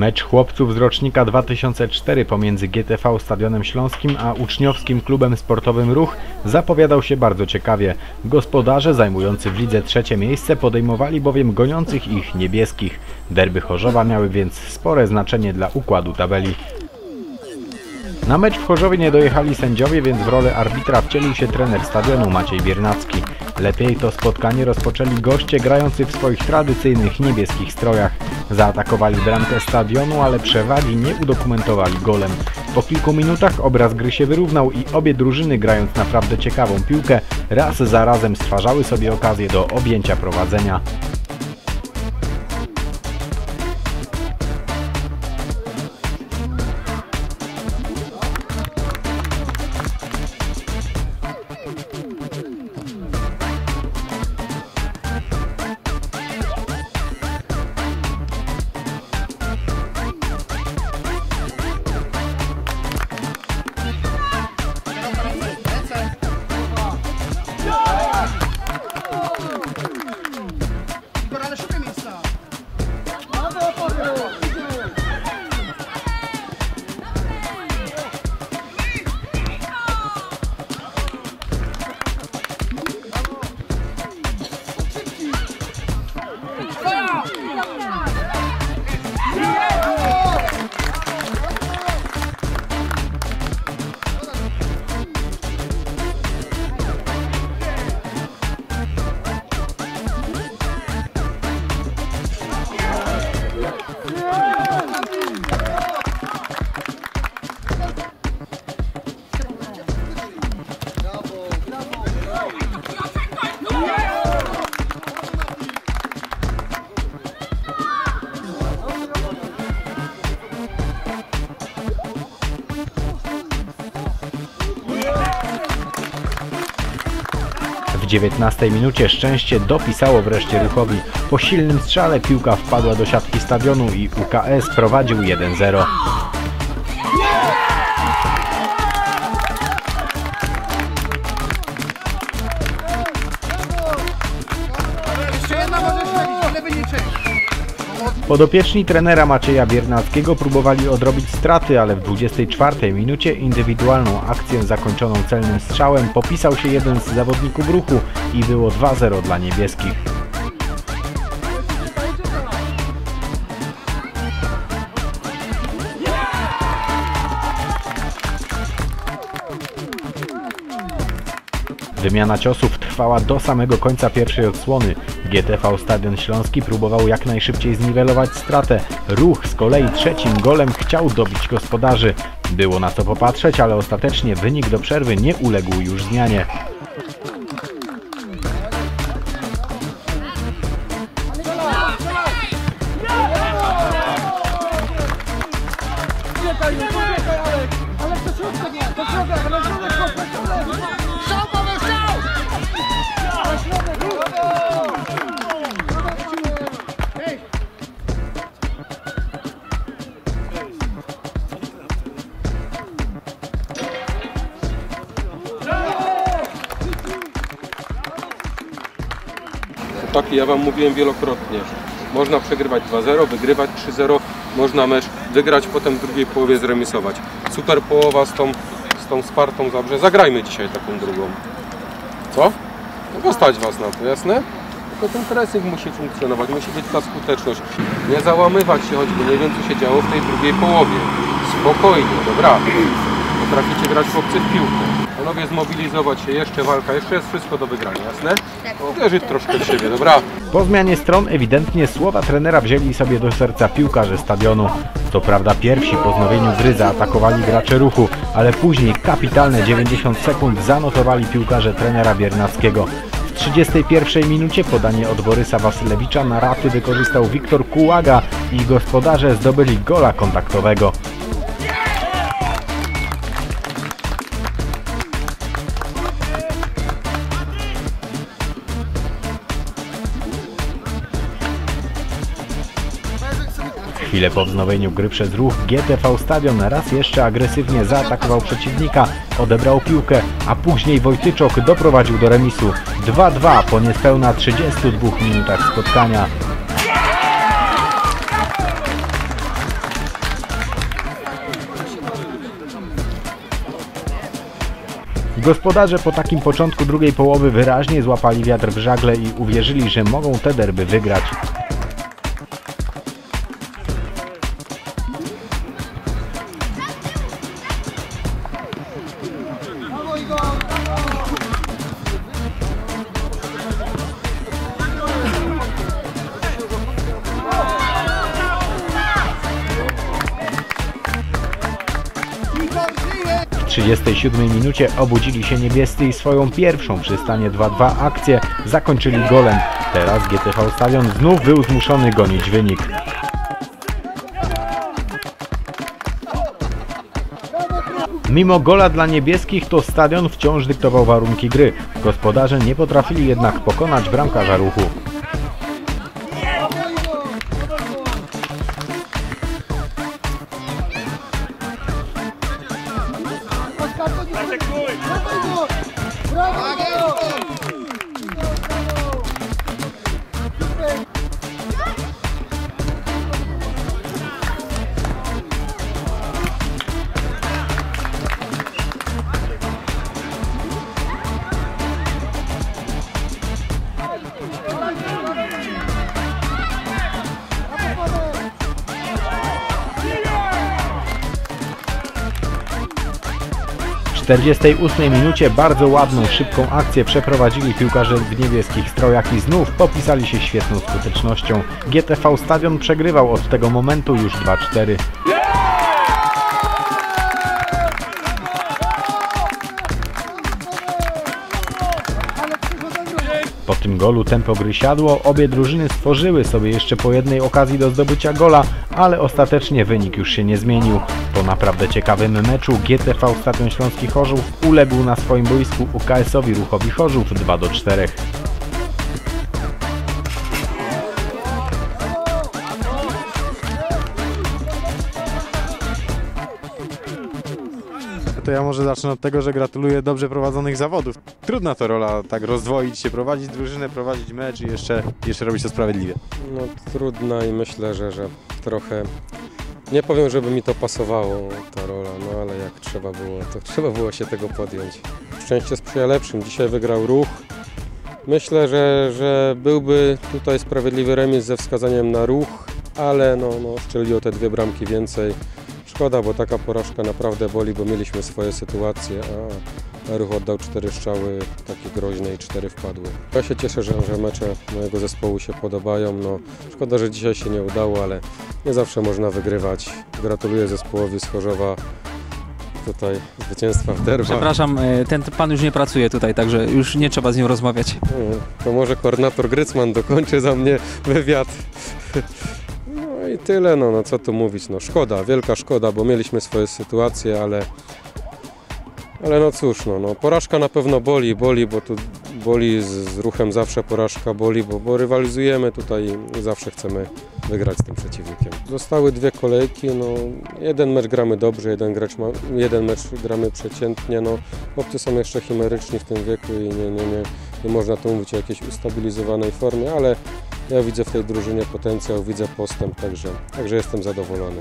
Mecz chłopców z rocznika 2004 pomiędzy GTV Stadionem Śląskim a uczniowskim klubem sportowym Ruch zapowiadał się bardzo ciekawie. Gospodarze zajmujący w lidze trzecie miejsce podejmowali bowiem goniących ich niebieskich. Derby Chorzowa miały więc spore znaczenie dla układu tabeli. Na mecz w Chorzowie nie dojechali sędziowie, więc w rolę arbitra wcielił się trener stadionu Maciej Biernacki. Lepiej to spotkanie rozpoczęli goście grający w swoich tradycyjnych niebieskich strojach. Zaatakowali bramkę stadionu, ale przewagi nie udokumentowali golem. Po kilku minutach obraz gry się wyrównał i obie drużyny, grając naprawdę ciekawą piłkę, raz za razem stwarzały sobie okazję do objęcia prowadzenia. W 19 minucie szczęście dopisało wreszcie Ruchowi. Po silnym strzale piłka wpadła do siatki stadionu i UKS prowadził 1-0. Podopieczni trenera Macieja Biernackiego próbowali odrobić straty, ale w 24 minucie indywidualną akcję zakończoną celnym strzałem popisał się jeden z zawodników Ruchu i było 2-0 dla niebieskich. Wymiana ciosów trwała do samego końca pierwszej odsłony. GTV Stadion Śląski próbował jak najszybciej zniwelować stratę. Ruch z kolei trzecim golem chciał dobić gospodarzy. Było na co popatrzeć, ale ostatecznie wynik do przerwy nie uległ już zmianie. Tak, ja wam mówiłem wielokrotnie, można przegrywać 2-0, wygrywać 3-0, można mecz wygrać, potem w drugiej połowie zremisować. Super połowa z tą Spartą Zabrze, zagrajmy dzisiaj taką drugą. Co? No postać was na to, jasne? Tylko ten pressing musi funkcjonować, musi być ta skuteczność. Nie załamywać się, choćby nie wiem co się działo w tej drugiej połowie. Spokojnie, dobra. Potraficie grać chłopcy w piłkę. Panowie, zmobilizować się, jeszcze walka, jeszcze jest wszystko do wygrania, jasne? Uderzyć troszkę w siebie, dobra? Po zmianie stron ewidentnie słowa trenera wzięli sobie do serca piłkarze stadionu. Co prawda pierwsi po wznowieniu gry zaatakowali gracze Ruchu, ale później kapitalne 90 sekund zanotowali piłkarze trenera Biernackiego. W 31 minucie podanie od Borysa Wasylewicza na raty wykorzystał Wiktor Kułaga i gospodarze zdobyli gola kontaktowego. Chwilę po wznowieniu gry przez Ruch GTV Stadion raz jeszcze agresywnie zaatakował przeciwnika, odebrał piłkę, a później Wojtyczok doprowadził do remisu 2-2 po niespełna 32 minutach spotkania. Gospodarze po takim początku drugiej połowy wyraźnie złapali wiatr w żagle i uwierzyli, że mogą te derby wygrać. W 37 minucie obudzili się niebiescy i swoją pierwszą przy stanie 2-2 akcję zakończyli golem. Teraz GTV Stadion znów był zmuszony gonić wynik. Mimo gola dla niebieskich to Stadion wciąż dyktował warunki gry. Gospodarze nie potrafili jednak pokonać bramkarza Ruchu. W 48 minucie bardzo ładną, szybką akcję przeprowadzili piłkarze w niebieskich strojach i znów popisali się świetną skutecznością. GTV Stadion przegrywał od tego momentu już 2-4. Po tym golu tempo gry siadło, obie drużyny stworzyły sobie jeszcze po jednej okazji do zdobycia gola, ale ostatecznie wynik już się nie zmienił. Po naprawdę ciekawym meczu GTV Stadion Śląski Chorzów uległ na swoim boisku UKS-owi Ruchowi Chorzów 2-4. To ja może zacznę od tego, że gratuluję dobrze prowadzonych zawodów. Trudna to rola, tak rozdwoić się, prowadzić drużynę, prowadzić mecz i jeszcze robić to sprawiedliwie. No trudna i myślę, że trochę, nie powiem, żeby mi to pasowało, ta rola, no ale jak trzeba było, to trzeba było się tego podjąć. Szczęście sprzyja lepszym, dzisiaj wygrał Ruch. Myślę, że byłby tutaj sprawiedliwy remis ze wskazaniem na Ruch, ale no strzelił o te 2 bramki więcej. Szkoda, bo taka porażka naprawdę boli, bo mieliśmy swoje sytuacje, a Ruch oddał 4 strzały takie groźne i 4 wpadły. Ja się cieszę, że mecze mojego zespołu się podobają. No, szkoda, że dzisiaj się nie udało, ale nie zawsze można wygrywać. Gratuluję zespołowi z Chorzowa tutaj zwycięstwa w derbach. Przepraszam, ten pan już nie pracuje tutaj, także już nie trzeba z nim rozmawiać. To może koordynator Grycman dokończy za mnie wywiad. No i tyle, no co tu mówić, no szkoda, wielka szkoda, bo mieliśmy swoje sytuacje, ale no cóż, no porażka na pewno boli, bo tu boli z Ruchem zawsze porażka boli, bo rywalizujemy tutaj i zawsze chcemy wygrać z tym przeciwnikiem. Zostały 2 kolejki, no jeden mecz gramy dobrze, jeden mecz gramy przeciętnie, no chłopcy są jeszcze chimeryczni w tym wieku i nie można tu mówić o jakiejś ustabilizowanej formie, ale ja widzę w tej drużynie potencjał, widzę postęp, także jestem zadowolony.